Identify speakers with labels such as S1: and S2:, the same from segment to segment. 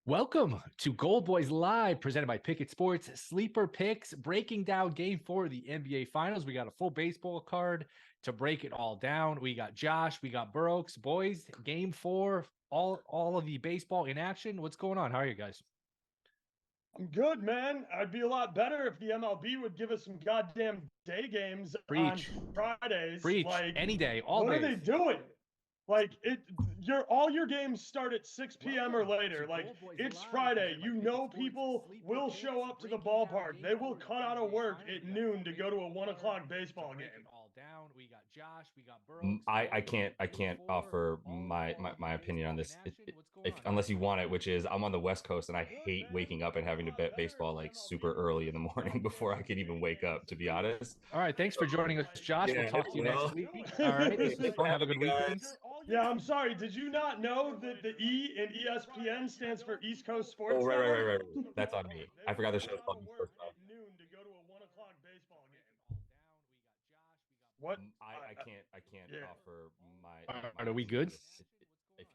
S1: Welcome to Goldboys Live, presented by Pickett Sports. Sleeper picks, breaking down Game 4 of the NBA Finals. We got a full baseball card to break it all down. We got Josh, we got Burroaks. Boys, Game 4, all of the baseball in action. What's going on? How are you guys?
S2: I'm good, man. I'd be a lot better if the MLB would give us some goddamn day games on
S1: Preach,
S2: Fridays.
S1: preach,
S2: Like,
S1: any day, all
S2: what are they
S1: days.
S2: doing? Like all your games start at 6 p.m. or later. Like, it's Friday. You know people will show up to the ballpark. They will cut out of work at noon to go to a 1 o'clock baseball game.
S1: All down. We got Josh, we got Burroaks.
S3: I can't offer my opinion on this if unless you want it, which is I'm on the West Coast and I hate waking up and having to bet baseball like super early in the morning before I can even wake up, to be honest.
S1: All right, thanks for joining us, Josh. We'll talk to you next week. All right, have a good weekend.
S2: Yeah, I'm sorry. Did you not know that the E in ESPN stands for East Coast Sports?
S3: Oh, right. That's on me. I forgot the show's called East Coast.
S2: At noon to go to a 1 o'clock baseball game. What?
S3: I can't
S2: Yeah.
S3: offer
S1: Are we good?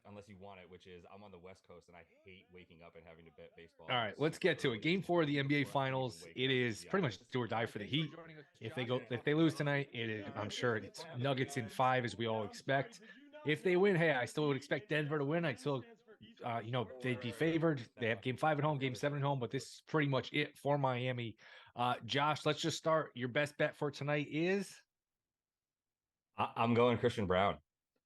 S3: Unless you want it, which is I'm on the West Coast and I hate waking up and having to bet baseball.
S1: All right, let's get to it. Game 4 of the NBA Finals. It is pretty much do or die for the Heat. If they lose tonight, I'm sure it's Nuggets in 5, as we all expect. If they win, hey, I still would expect Denver to win. I'd still, they'd be favored. They have Game 5 at home, Game 7 at home, but this is pretty much it for Miami. Josh, let's just start. Your best bet for tonight is?
S3: I'm going Christian Brown.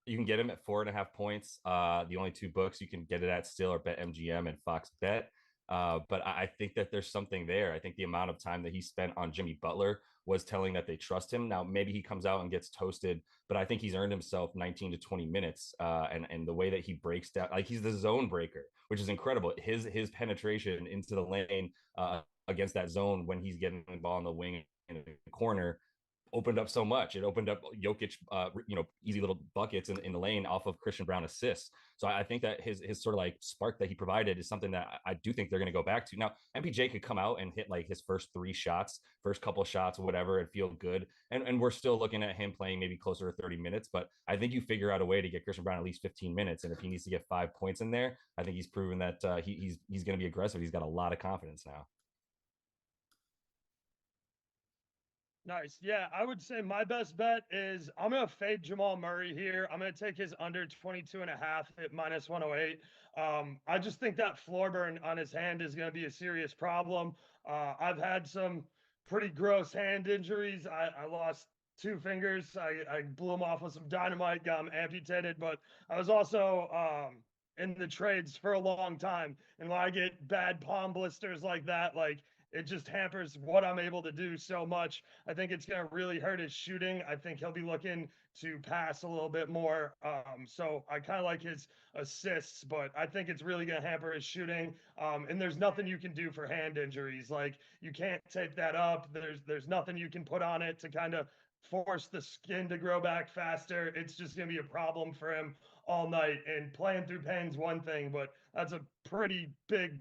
S3: You can get him at 4.5 points. The only two books you can get it at still are BetMGM and Fox Bet. But I think that there's something there. I think the amount of time that he spent on Jimmy Butler was telling that they trust him. Now, maybe he comes out and gets toasted, but I think he's earned himself 19 to 20 minutes. And the way that he breaks down, like he's the zone breaker, which is incredible. His penetration into the lane against that zone when he's getting the ball in the wing in the corner opened up so much. It opened up Jokic, easy little buckets in the lane off of Christian Brown assists. So I think that his sort of like spark that he provided is something that I do think they're going to go back to. Now, MPJ could come out and hit like his first couple of shots, whatever, and feel good. And we're still looking at him playing maybe closer to 30 minutes. But I think you figure out a way to get Christian Brown at least 15 minutes. And if he needs to get 5 points in there, I think he's proven that he's going to be aggressive. He's got a lot of confidence now.
S2: Nice. Yeah, I would say my best bet is I'm going to fade Jamal Murray here. I'm going to take his under 22.5 at minus 108. I just think that floor burn on his hand is going to be a serious problem. I've had some pretty gross hand injuries. I lost 2 fingers. I blew them off with some dynamite, got them amputated, but I was also in the trades for a long time. And when I get bad palm blisters like that, like, it just hampers what I'm able to do so much. I think it's going to really hurt his shooting. I think he'll be looking to pass a little bit more. So I kind of like his assists, but I think it's really going to hamper his shooting. And there's nothing you can do for hand injuries. Like, you can't tape that up. There's nothing you can put on it to kind of force the skin to grow back faster. It's just going to be a problem for him all night. And playing through pain's one thing, but that's a pretty big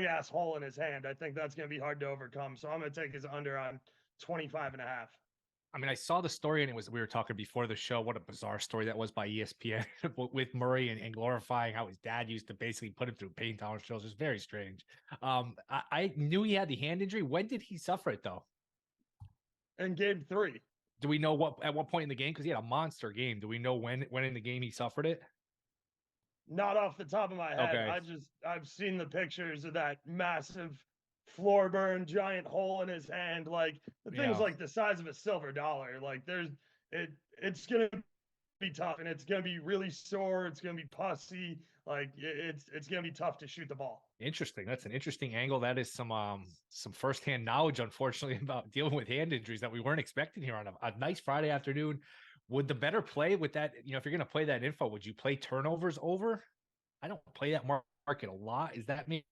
S2: ass hole in his hand. I think that's going to be hard to overcome. So I'm going to take his under on 25.5.
S1: I mean, I saw the story and we were talking before the show. What a bizarre story that was by ESPN with Murray and glorifying how his dad used to basically put him through pain tolerance drills. It's very strange. I knew he had the hand injury. When did he suffer it though?
S2: In Game 3.
S1: Do we know at what point in the game? Because he had a monster game. Do we know when in the game he suffered it?
S2: Not off the top of my head.
S1: Okay.
S2: I've seen the pictures of that massive floor burn, giant hole in his hand. Like, the thing's like the size of a silver dollar. Like, it's gonna be tough, and it's gonna be really sore. It's gonna be pussy. Like, it's gonna be tough to shoot the ball.
S1: Interesting. That's an interesting angle. That is some firsthand knowledge, unfortunately, about dealing with hand injuries that we weren't expecting here on a nice Friday afternoon. Would the better play with that, if you're going to play that info, would you play turnovers over? I don't play that market a lot. Is that maybe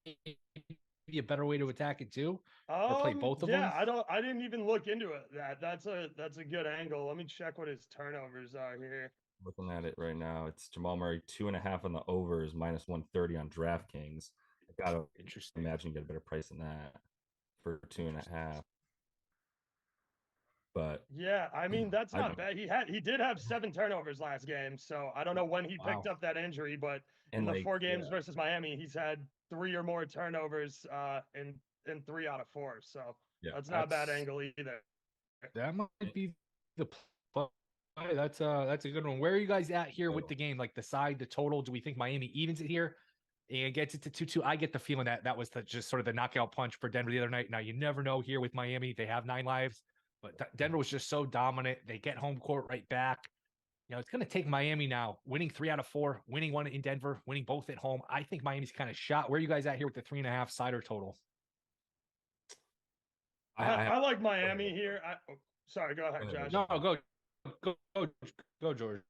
S1: a better way to attack it too? Or play both of them?
S2: Yeah, I didn't even look into it. That's a good angle. Let me check what his turnovers are here.
S3: Looking at it right now, it's Jamal Murray 2.5 on the overs, minus 130 on DraftKings. I gotta imagine you get a better price than that for 2.5. But
S2: Yeah, I mean that's
S3: I
S2: not bad. He did have 7 turnovers last game, so I don't know when he picked
S1: Wow.
S2: up that injury, but in
S3: and
S2: the
S3: like
S2: 4 games versus Miami, he's had 3 or more turnovers in 3 out of 4. So
S3: yeah,
S2: that's not a bad angle either.
S1: That might be the play. That's a good one. Where are you guys at here with the game? Like the side, the total? Do we think Miami evens it here and gets it to 2-2? I get the feeling that that was just sort of the knockout punch for Denver the other night. Now you never know here with Miami. They have 9 lives, but Denver was just so dominant. They get home court right back. You know, it's going to take Miami now, winning 3 out of 4, winning 1 in Denver, winning both at home. I think Miami's kind of shot. Where are you guys at here with the 3.5 cider total?
S2: I like Miami here. Sorry, go ahead, Josh.
S1: No, go, George.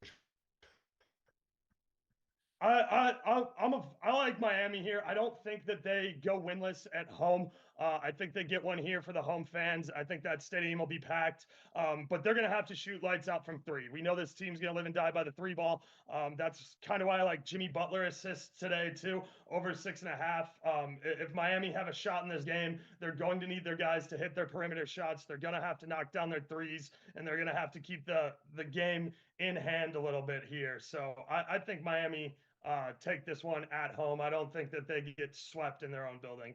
S2: I like Miami here. I don't think that they go winless at home. I think they get one here for the home fans. I think that stadium will be packed, but they're going to have to shoot lights out from 3. We know this team's going to live and die by the 3 ball. That's kind of why I like Jimmy Butler assists today too, over 6.5. If Miami have a shot in this game, they're going to need their guys to hit their perimeter shots. They're going to have to knock down their threes, and they're going to have to keep the game in hand a little bit here. So I think Miami take this one at home. I don't think that they get swept in their own building.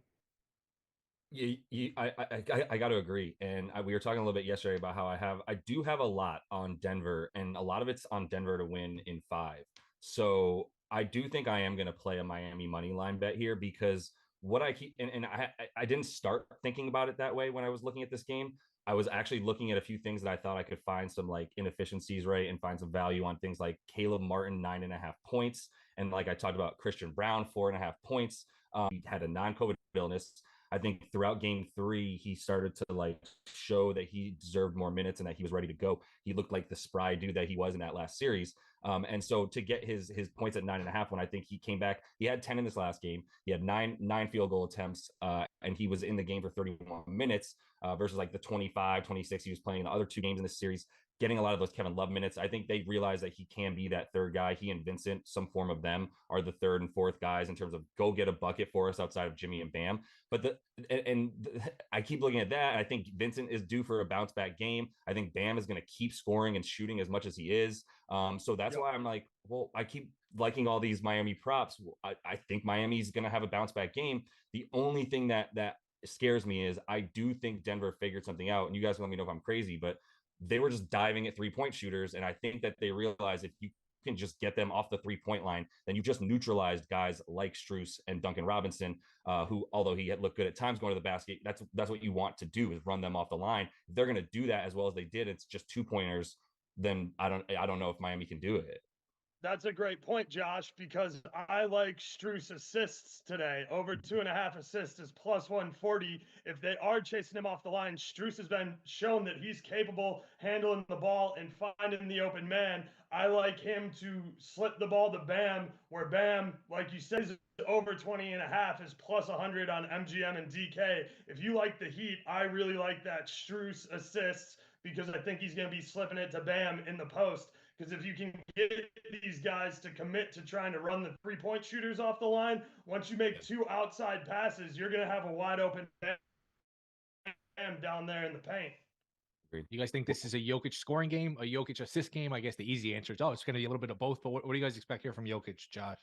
S3: I got to agree. And we were talking a little bit yesterday about how I do have a lot on Denver, and a lot of it's on Denver to win in 5. So I do think I am going to play a Miami money line bet here, because what I keep, and I didn't start thinking about it that way when I was looking at this game. I was actually looking at a few things that I thought I could find some like inefficiencies, right, and find some value on things like Caleb Martin, 9.5 points. And like I talked about, Christian Brown, 4.5 points. He had a non-COVID illness. I think throughout game 3, he started to like show that he deserved more minutes and that he was ready to go. He looked like the spry dude that he was in that last series. And so to get his points at 9.5, when I think he came back, he had 10 in this last game. He had nine field goal attempts, and he was in the game for 31 minutes versus like the 25, 26 he was playing in the other 2 games in this series, getting a lot of those Kevin Love minutes. I think they realize that he can be that third guy. He and Vincent, some form of them, are the 3rd and 4th guys in terms of go get a bucket for us outside of Jimmy and Bam. But I keep looking at that. I think Vincent is due for a bounce back game. I think Bam is going to keep scoring and shooting as much as he is. So that's why I'm like, well, I keep liking all these Miami props. I think Miami's going to have a bounce back game. The only thing that scares me is I do think Denver figured something out. And you guys can let me know if I'm crazy, but they were just diving at 3-point shooters. And I think that they realize if you can just get them off the 3-point line, then you just neutralized guys like Strus and Duncan Robinson, who, although he had looked good at times going to the basket, that's what you want to do, is run them off the line. If they're going to do that as well as they did, it's just 2-pointers, then I don't know if Miami can do it.
S2: That's a great point, Josh, because I like Strus assists today. Over 2.5 assists is plus 140. If they are chasing him off the line, Strus has been shown that he's capable handling the ball and finding the open man. I like him to slip the ball to Bam, where Bam, like you said, is over 20.5, is plus 100 on MGM and DK. If you like the Heat, I really like that Strus assists, because I think he's going to be slipping it to Bam in the post. Because if you can get these guys to commit to trying to run the 3-point shooters off the line, once you make 2 outside passes, you're going to have a wide open Bam down there in the paint.
S1: You guys think this is a Jokic scoring game, a Jokic assist game? I guess the easy answer is, it's going to be a little bit of both. But what do you guys expect here from Jokic, Josh?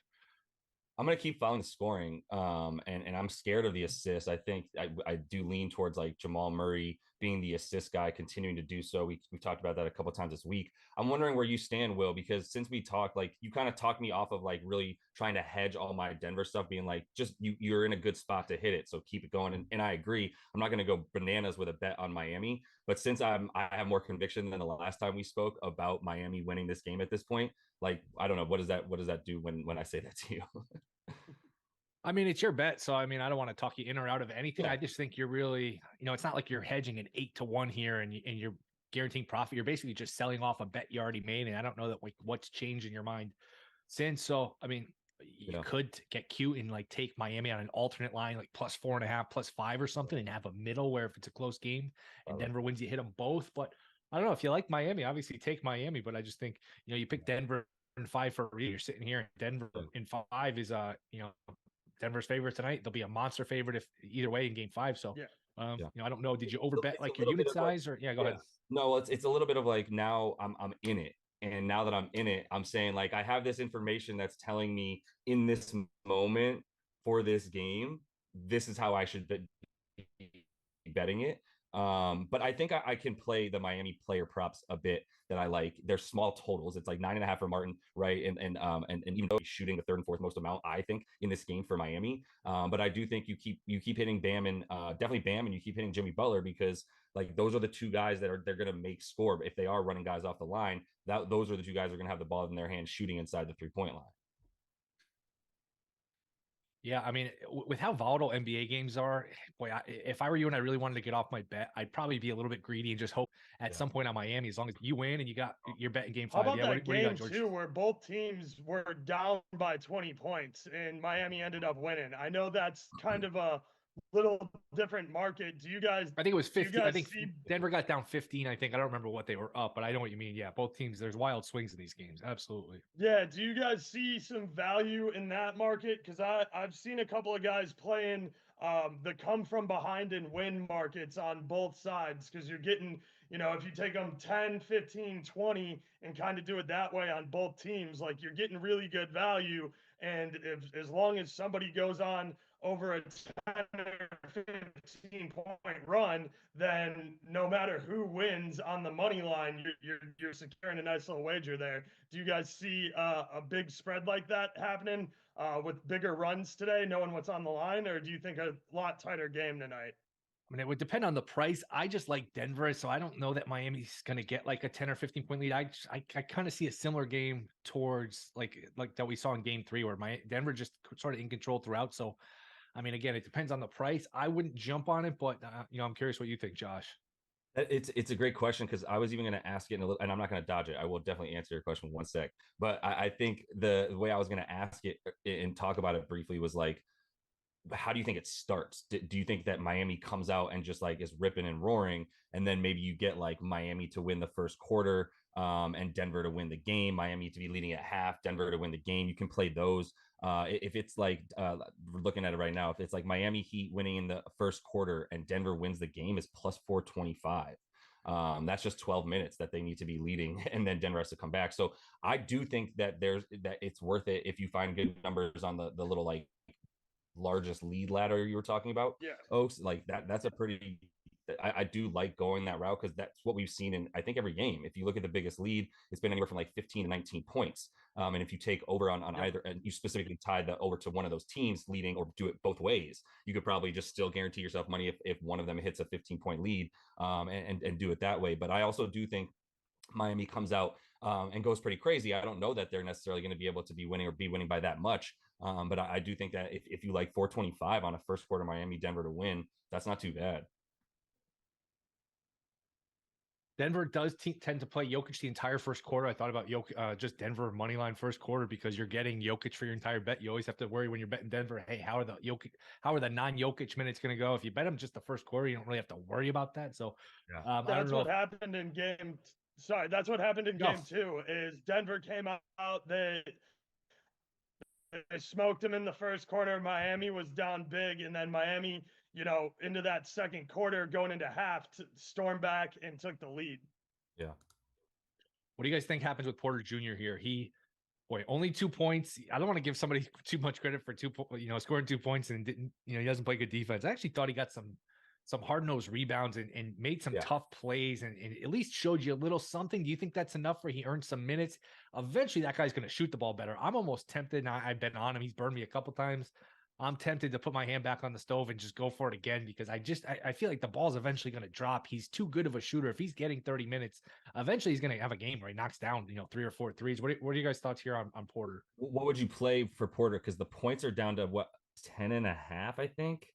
S3: I'm going to keep following the scoring, and I'm scared of the assists. I think I do lean towards like Jamal Murray being the assist guy, continuing to do so. We've talked about that a couple of times this week. I'm wondering where you stand, Will, because since we talked, like you kind of talked me off of like really trying to hedge all my Denver stuff, being like, just you're in a good spot to hit it, so keep it going. And I agree. I'm not going to go bananas with a bet on Miami, but since I have more conviction than the last time we spoke about Miami winning this game at this point, like I don't know, what does that do when I say that to you?
S1: I mean, it's your bet. So, I mean, I don't want to talk you in or out of anything.
S3: Yeah.
S1: I just think you're really, it's not like you're hedging an 8-1 here and you're guaranteeing profit. You're basically just selling off a bet you already made. And I don't know that what's changed in your mind since. So, I mean, you could get cute and like take Miami on an alternate line, like plus 4.5, plus 5 or something, and have a middle where if it's a close game and Denver wins, you hit them both. But I don't know if you like Miami, obviously take Miami, but I just think, you pick Denver in 5 for a reason. You're sitting here and Denver in 5 is, Denver's favorite tonight. They'll be a monster favorite if either way in game 5. So
S3: Yeah.
S1: I don't know. Did you overbet
S3: It's
S1: like
S3: a
S1: your
S3: little bit
S1: unit
S3: of, like,
S1: size or go ahead?
S3: No, it's a little bit of like, now I'm in it. And now that I'm in it, I'm saying like I have this information that's telling me in this moment for this game, this is how I should be betting it. But I think I can play the Miami player props a bit that I like. They're small totals. It's like 9.5 for Martin, right? And even though he's shooting the third and fourth most amount, I think in this game for Miami. But I do think you keep hitting Bam and definitely Bam, and you keep hitting Jimmy Butler, because like those are the two guys they're going to make score. If they are running guys off the line, those are the two guys that are going to have the ball in their hands shooting inside the 3-point line.
S1: Yeah, I mean, with how volatile NBA games are, boy, if I were you and I really wanted to get off my bet, I'd probably be a little bit greedy and just hope at some point on Miami, as long as you win and you're betting game
S2: How
S1: 5.
S2: about
S1: Yeah,
S2: that
S1: what do you got,
S2: game
S1: George?
S2: too, where both teams were down by 20 points and Miami ended up winning? I know that's kind of a little different market. Do you guys?
S1: I think it was
S2: Do you
S1: 15. I
S2: guys
S1: think
S2: see?
S1: Denver got down 15. I think I don't remember what they were up, but I know what you mean. Yeah, both teams. There's wild swings in these games. Absolutely.
S2: Yeah. Do you guys see some value in that market? Because I've seen a couple of guys playing the come from behind and win markets on both sides, because you're getting, if you take them 10, 15, 20 and kind of do it that way on both teams, like you're getting really good value. And if as long as somebody goes on over a 10 or 15 point run, then no matter who wins on the money line, you're securing a nice little wager there. Do you guys see a big spread like that happening with bigger runs today, knowing what's on the line, or do you think a lot tighter game tonight?
S1: I mean, it would depend on the price. I just like Denver, so I don't know that Miami's going to get like a 10 or 15 point lead. I kind of see a similar game towards like that we saw in game 3, where Denver just sort of in control throughout. So, I mean, again, it depends on the price. I wouldn't jump on it, but I'm curious what you think, Josh.
S3: It's a great question, because I was even going to ask it in a little, and I'm not going to dodge it. I will definitely answer your question in one sec. But I think the way I was going to ask it and talk about it briefly was like, how do you think it starts? Do you think that Miami comes out and just like is ripping and roaring, and then maybe you get like Miami to win the first quarter, and Denver to win the game, Miami to be leading at half, Denver to win the game? You can play those. If it's like we're looking at it right now, if it's like Miami Heat winning in the first quarter and Denver wins the game, is plus 425. That's just 12 minutes that they need to be leading, and then Denver has to come back. So I do think that it's worth it if you find good numbers on the little like largest lead ladder you were talking about,
S2: Yeah.
S3: Oaks. Like that's a pretty, I do like going that route, because that's what we've seen in I think every game. If you look at the biggest lead, it's been anywhere from like 15 to 19 points. And if you take over on either, and you specifically tie the over to one of those teams leading, or do it both ways, you could probably just still guarantee yourself money if one of them hits a 15-point lead, and do it that way. But I also do think Miami comes out and goes pretty crazy. I don't know that they're necessarily going to be able to be winning by that much. But I do think that if you like 425 on a first quarter Miami Denver to win, that's not too bad.
S1: Denver does tend to play Jokic the entire first quarter. I thought about just Denver money line first quarter, because you're getting Jokic for your entire bet. You always have to worry when you're betting Denver. Hey, how are the non-Jokic minutes going to go? If you bet them just the first quarter, you don't really have to worry about that. So, I don't
S2: That's
S1: know.
S2: what happened in game. Sorry, that's what happened in game 2. Is Denver came out, they smoked them in the first quarter. Miami was down big, and then Miami, into that second quarter, going into half, stormed back and took the lead.
S3: Yeah.
S1: What do you guys think happens with Porter Jr. here? Only 2 points. I don't want to give somebody too much credit for scoring 2 points and didn't, he doesn't play good defense. I actually thought he got some hard-nosed rebounds and made some tough plays and at least showed you a little something. Do you think that's enough for he earned some minutes? Eventually, that guy's going to shoot the ball better. I'm almost tempted. I've been on him. He's burned me a couple times. I'm tempted to put my hand back on the stove and just go for it again, because I feel like the ball's eventually going to drop. He's too good of a shooter. If he's getting 30 minutes, eventually he's going to have a game where he knocks down, 3 or 4 threes. What are you guys' thoughts here on Porter?
S3: What would you play for Porter? Because the points are down to 10.5, I think.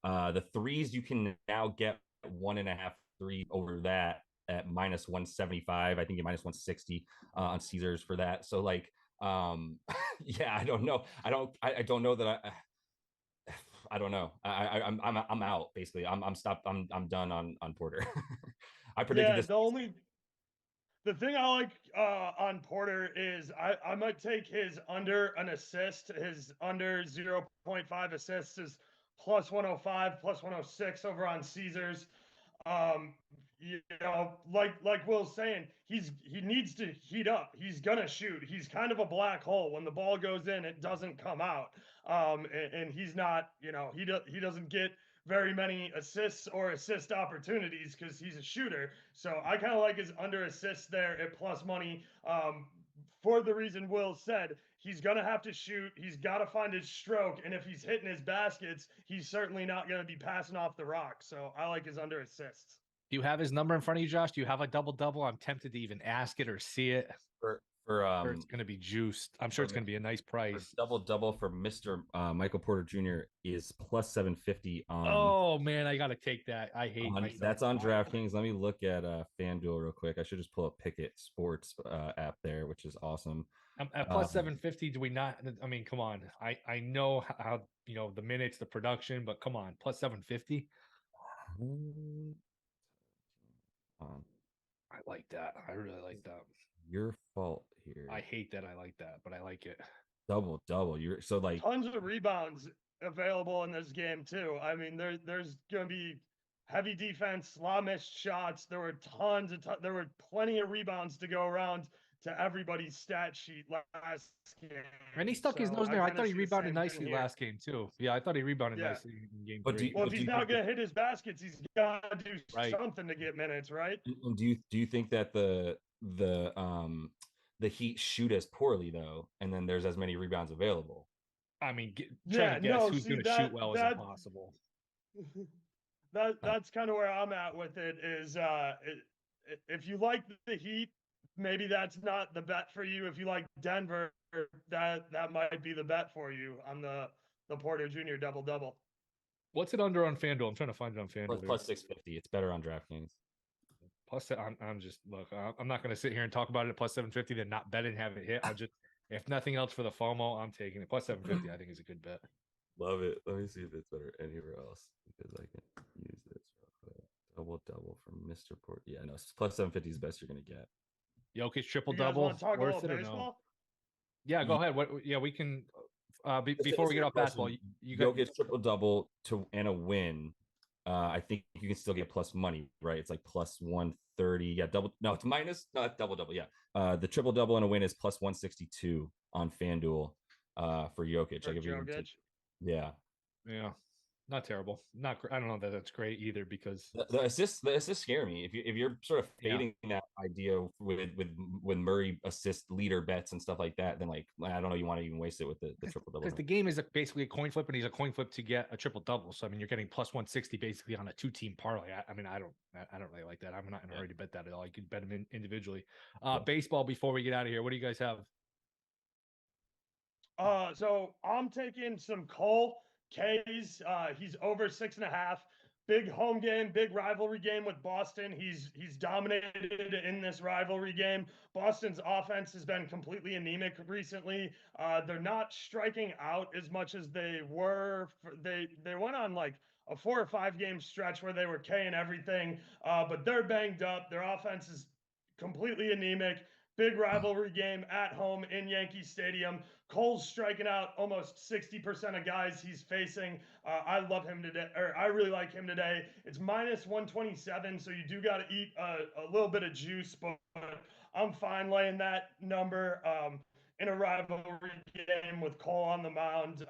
S3: The threes, you can now get 1.5 3 over that at minus 175. I think you minus 160 on Caesars for that. So like, yeah, I don't know. I don't know that I don't know. I'm out basically. I'm stopped. I'm done on Porter. I predicted this.
S2: The thing I like on Porter is I might take his under an assist. His under 0.5 assists is plus 105, plus 106 over on Caesars. Um, like Will's saying, he needs to heat up. He's gonna shoot. He's kind of a black hole. When the ball goes in, it doesn't come out. And he's not, he doesn't get very many assists or assist opportunities because he's a shooter. So I kind of like his under assists there at plus money. For the reason Will said, he's going to have to shoot. He's got to find his stroke. And if he's hitting his baskets, he's certainly not going to be passing off the rock. So I like his under assists.
S1: Do you have his number in front of you, Josh? Do you have a double-double? I'm tempted to even ask it or see it. It's going to be juiced. I'm sure it's going to be a nice price.
S3: Double for Mr. Michael Porter Jr. is plus 750 on.
S1: Oh man, I got to take that. I hate myself.
S3: That's on DraftKings. Let me look at FanDuel real quick. I should just pull up Pickett Sports app there, which is awesome.
S1: At plus 750, do we not? I mean, come on. I know how the minutes, the production, but come on, plus 750. I like that. I really like that.
S3: Your fault here.
S1: I hate that I like that, but I like it.
S3: Double. You're so like
S2: tons of rebounds available in this game too. I mean, there's going to be heavy defense, a lot of missed shots. There were there were plenty of rebounds to go around to everybody's stat sheet last game.
S1: And he stuck his nose in there. I thought he rebounded nicely last game too. Yeah, I thought he rebounded nicely in game 3.
S2: Well, if he's not going to hit his baskets, he's got to do something to get minutes, right?
S3: And do you think that the Heat shoot as poorly though, and then there's as many rebounds available?
S1: I mean, trying to guess who's going to shoot well is impossible.
S2: That's kind of where I'm at with it. Is if you like the Heat, maybe that's not the bet for you. If you like Denver, that might be the bet for you on the Porter Jr. double.
S1: What's it under on FanDuel? I'm trying to find it on FanDuel.
S3: Plus 650. It's better on DraftKings.
S1: Plus, I'm not going to sit here and talk about it at plus 750, then not bet it and have it hit. If nothing else for the FOMO, I'm taking it. Plus 750, I think is a good bet.
S3: Love it. Let me see if it's better anywhere else because I can use this real quick. Double from Mr. Port. Yeah, no, plus 750 is the best you're going to get.
S1: Jokic triple-double. Worth it or no? Yeah, go ahead. We can. Before we get off basketball, you got
S3: Jokic triple-double and a win. I think you can still get plus money, right? It's like plus 130. Yeah, it's minus, not double. Yeah. The triple double and a win is plus 162 on FanDuel for Jokic. Yeah.
S1: Not terrible. I don't know that that's great either because
S3: the assists scare me. If you're sort of fading that idea with Murray assist leader bets and stuff like that, then like I don't know, you want to even waste it with the triple double.
S1: Because the game is basically a coin flip, and he's a coin flip to get a triple double. So I mean, you're getting plus 160 basically on a 2-team parlay. I mean, I don't really like that. I'm not in a hurry to bet that at all. You could bet them individually. Baseball. Before we get out of here, what do you guys have?
S2: So I'm taking some Cole. K's, he's over 6.5. Big home game, big rivalry game with Boston. He's dominated in this rivalry game. Boston's offense has been completely anemic recently. They're not striking out as much as they were. They went on like a 4 or 5 game stretch where they were K-ing everything, but they're banged up. Their offense is completely anemic. Big rivalry game at home in Yankee Stadium. Cole's striking out almost 60% of guys he's facing. I love him today, or I really like him today. It's minus 127, so you do got to eat a little bit of juice, but I'm fine laying that number in a rivalry game with Cole on the mound.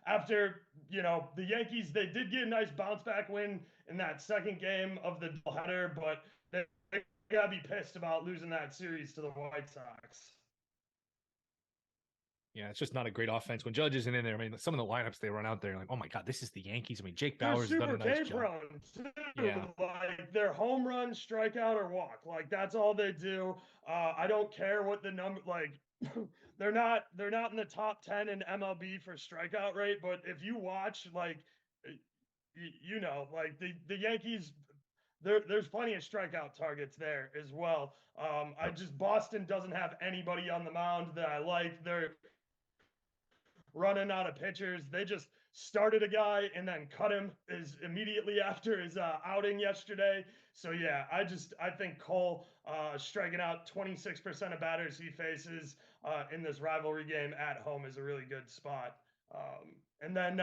S2: After, the Yankees, they did get a nice bounce back win in that second game of the doubleheader, but they got to be pissed about losing that series to the White Sox.
S1: Yeah, it's just not a great offense when Judge isn't in there. I mean, some of the lineups they run out there, like, oh my God, this is the Yankees. I mean, Jake Bauer's done a nice job.
S2: Too. Yeah, like their home run, strikeout, or walk. Like that's all they do. I don't care what the number. Like they're not in the top 10 in MLB for strikeout rate. But if you watch, like, like the Yankees. There's plenty of strikeout targets there as well. Boston doesn't have anybody on the mound that I like. They're running out of pitchers. They just started a guy and then cut him immediately after his outing yesterday. So yeah, I think Cole striking out 26% of batters he faces in this rivalry game at home is a really good spot. And then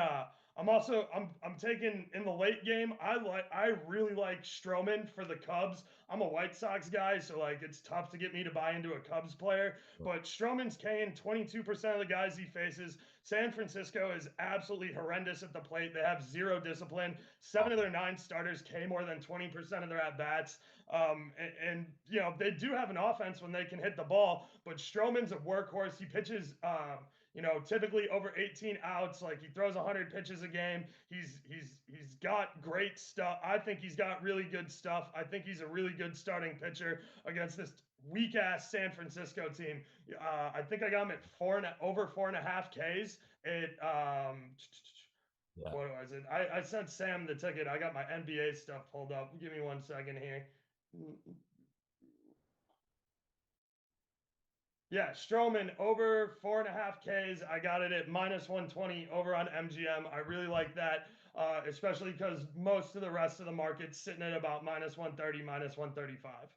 S2: I'm taking in the late game. I really like Stroman for the Cubs. I'm a White Sox guy, so like it's tough to get me to buy into a Cubs player. But Stroman's Kane, 22% of the guys he faces. San Francisco is absolutely horrendous at the plate. They have zero discipline. 7 of their 9 starters K more than 20% of their at bats. And you know they do have an offense when they can hit the ball, but Stroman's a workhorse. He pitches. You know, typically over 18 outs. Like he throws 100 pitches a game. He's got great stuff. I think he's got really good stuff. I think he's a really good starting pitcher against this weak ass San Francisco team. I think I got him at over 4.5 Ks. It
S3: Yeah.
S2: What was it? I sent Sam the ticket. I got my NBA stuff pulled up. Give me 1 second here. Yeah, Stroman over 4.5 Ks. I got it at -120 over on MGM. I really like that, especially because most of the rest of the market's sitting at about -130, -135.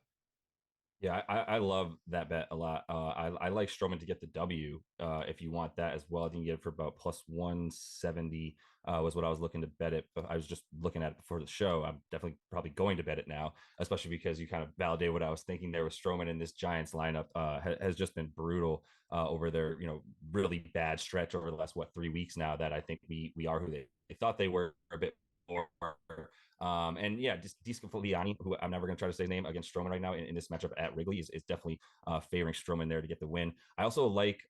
S3: Yeah, I love that bet a lot. I like Stroman to get the W. If you want that as well, you can get it for about +170. Was what I was looking to bet it. But I was just looking at it before the show. I'm definitely probably going to bet it now, especially because you kind of validate what I was thinking there with Stroman in this Giants lineup. Has just been brutal over their really bad stretch over the last 3 weeks now. That I think we are who they thought they were a bit more. And yeah, just Filiani, who I'm never going to try to say his name, against Stroman right now in this matchup at Wrigley is definitely favoring Stroman there to get the win. I also like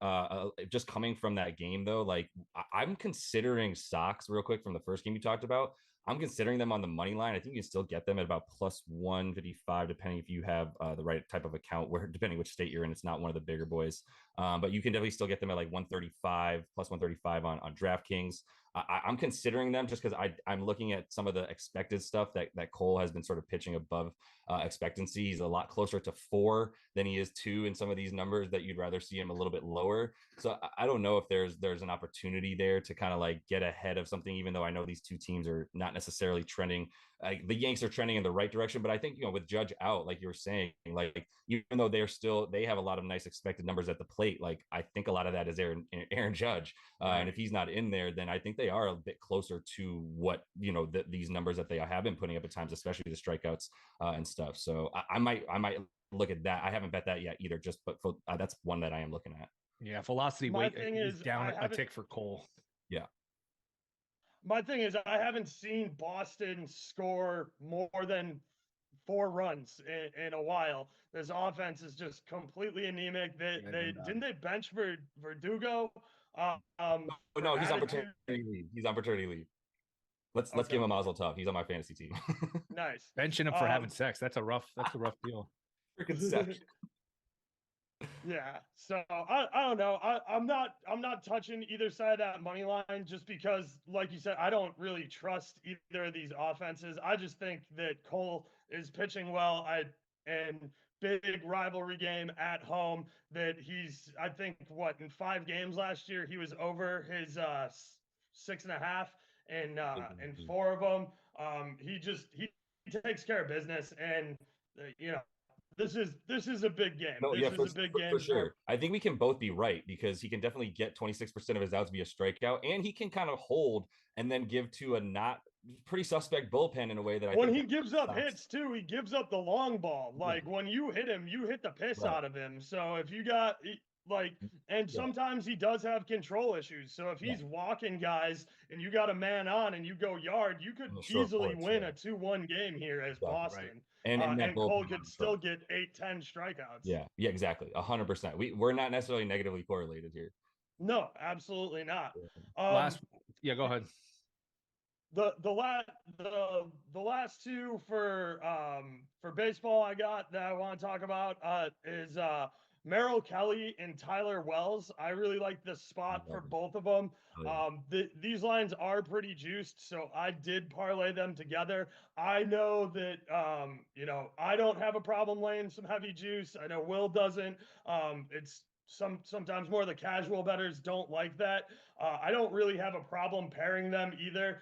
S3: just coming from that game though, like I'm considering Sox real quick from the first game you talked about. I'm considering them on the money line. I think you can still get them at about +155, depending if you have the right type of account, where depending which state you're in, it's not one of the bigger boys. But you can definitely still get them at like 135, +135 on DraftKings. I'm considering them just because I'm looking at some of the expected stuff that Cole has been sort of pitching above expectancy. He's a lot closer to 4 than he is 2 in some of these numbers that you'd rather see him a little bit lower. So I don't know if there's an opportunity there to kind of like get ahead of something, even though I know these two teams are not necessarily trending. Like the Yanks are trending in the right direction, but I think with Judge out, like you were saying, like even though they have a lot of nice expected numbers at the plate, like I think a lot of that is Aaron Judge, and if he's not in there, then I think they are a bit closer to what these numbers that they have been putting up at times, especially the strikeouts and stuff. So I might look at that. I haven't bet that yet either, but that's one that I am looking at.
S1: Yeah, velocity
S2: My
S1: weight
S2: thing
S1: is
S2: is,
S1: down a tick for Cole.
S3: Yeah.
S2: My thing is, I haven't seen Boston score more than 4 runs in a while. This offense is just completely anemic. Didn't they bench Verdugo?
S3: No, he's on paternity leave. He's on paternity leave. Let's give him a mazel tov. He's on my fantasy team.
S2: Nice.
S1: Benching him for having sex. That's a rough deal.
S3: Freaking sex.
S2: Yeah. So I don't know. I'm not touching either side of that money line just because, like you said, I don't really trust either of these offenses. I just think that Cole is pitching well. And big rivalry game at home that I think in 5 games last year he was over his 6.5 and in 4 of them. He takes care of business, and this is a big game.
S3: No,
S2: this is a big game
S3: for sure. I think we can both be right because he can definitely get 26% of his outs via strikeout, and he can kind of hold and then give to a not pretty suspect bullpen in a way that
S2: when he gives up hits too, he gives up the long ball. Like when you hit him, you hit the piss out of him. So if you got and sometimes he does have control issues. So if he's walking guys and you got a man on and you go yard, you could easily win a 2-1 game here as Boston.
S3: Right. And
S2: Cole could still get 8-10 strikeouts.
S3: Yeah, exactly. 100%. We're not necessarily negatively correlated here.
S2: No, absolutely not.
S1: Go ahead.
S2: The last 2 for baseball I got that I want to talk about is Merrill Kelly and Tyler Wells. I really like the spot for both of them. These lines are pretty juiced, so I did parlay them together. I know that I don't have a problem laying some heavy juice. I know Will doesn't. sometimes more of the casual bettors don't like that. I don't really have a problem pairing them either.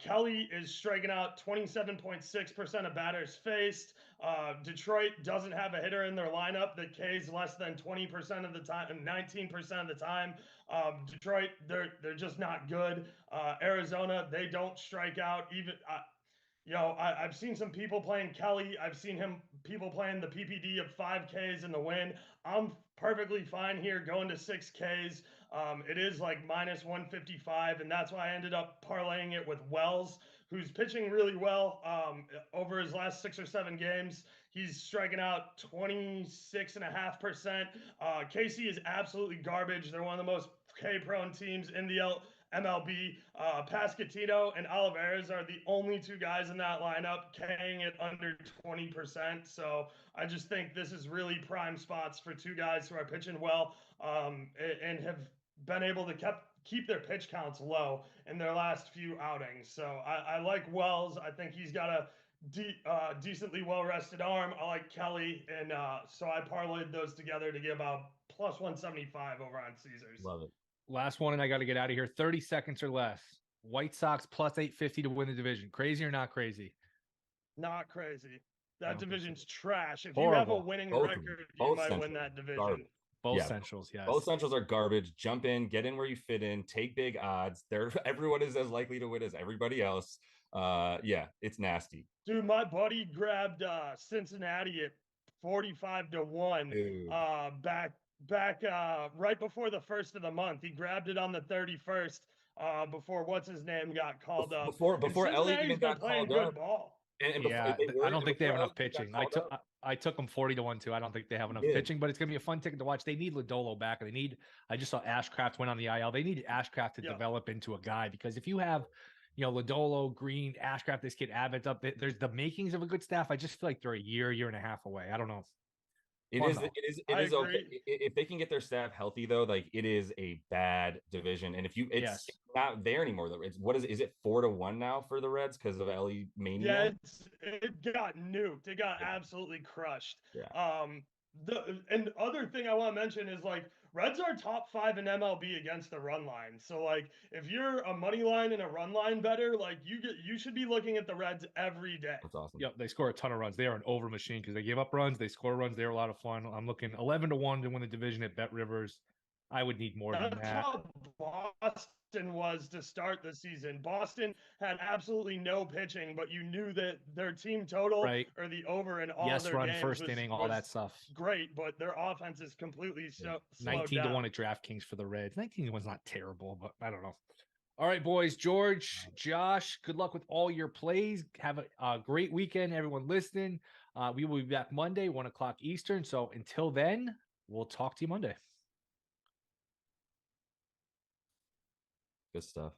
S2: Kelly is striking out 27.6% of batters faced. Detroit doesn't have a hitter in their lineup that K's less than 20% of the time, 19% of the time. Detroit, they're just not good. Arizona, they don't strike out even. I've seen some people playing Kelly. I've seen people playing the PPD of 5Ks in the win. I'm perfectly fine here going to 6Ks. It is like minus 155, and that's why I ended up parlaying it with Wells, who's pitching really well over his last 6 or 7 games. He's striking out 26.5%. KC is absolutely garbage. They're one of the most K-prone teams in the MLB. Pascatino and Olivares are the only 2 guys in that lineup K'ing it under 20%. So I just think this is really prime spots for 2 guys who are pitching well and have been able to keep their pitch counts low in their last few outings. So I like Wells. I think he's got a decently well-rested arm. I like Kelly, and so I parlayed those together to get about plus 175 over on Caesars.
S3: Love it.
S1: Last one, and I got to get out of here. 30 seconds or less. White Sox plus 850 to win the division. Crazy or not crazy?
S2: Not crazy. That division's
S1: so.
S2: trash. If
S1: Horrible.
S2: you have a winning record, you might win that division.
S3: Garbage.
S1: Both Centrals, yes.
S3: Both Centrals are garbage. Jump in, get in where you fit in, take big odds. Everyone is as likely to win as everybody else. It's nasty.
S2: Dude, my buddy grabbed Cincinnati at 45-1 back right before the first of the month. He grabbed it on the 31st before what's his name got called up.
S3: Before Elliott even got called up.
S2: Ball.
S3: And
S1: I don't think they have enough pitching. I took them 40-1 too. I don't think they have enough pitching, but it's gonna be a fun ticket to watch. They need Lodolo back. I just saw Ashcraft went on the IL. They need Ashcraft to develop into a guy, because if you have, Lodolo, Green, Ashcraft, this kid Abbott up, there's the makings of a good staff. I just feel like they're a year and a half away. I don't know.
S3: It is okay if they can get their staff healthy, though. Like, it is a bad division, and it's not there anymore. Though, is it 4-1 now for the Reds because of Ellie Mania?
S2: Yeah, it got nuked. It got absolutely crushed.
S3: Yeah.
S2: And other thing I want to mention is, like, Reds are top 5 in MLB against the run line. So, like, if you're a money line and a run line better, like, you should be looking at the Reds every day.
S3: That's awesome.
S1: Yep, they score a ton of runs. They are an over machine because they give up runs, they score runs. They're a lot of fun. I'm looking 11-1 to win the division at Bet Rivers. I would need more than that.
S2: That's how Boston was to start the season. Boston had absolutely no pitching, but you knew that their team total or the over in all their
S1: run
S2: games
S1: first inning, all that stuff.
S2: Great, but their offense is completely slowed
S1: 19-1 at DraftKings for the Reds. 19-1's not terrible, but I don't know. All right, boys. George, Josh, good luck with all your plays. Have a great weekend, everyone listening. We will be back Monday, 1 o'clock Eastern. So until then, we'll talk to you Monday.
S3: Good stuff.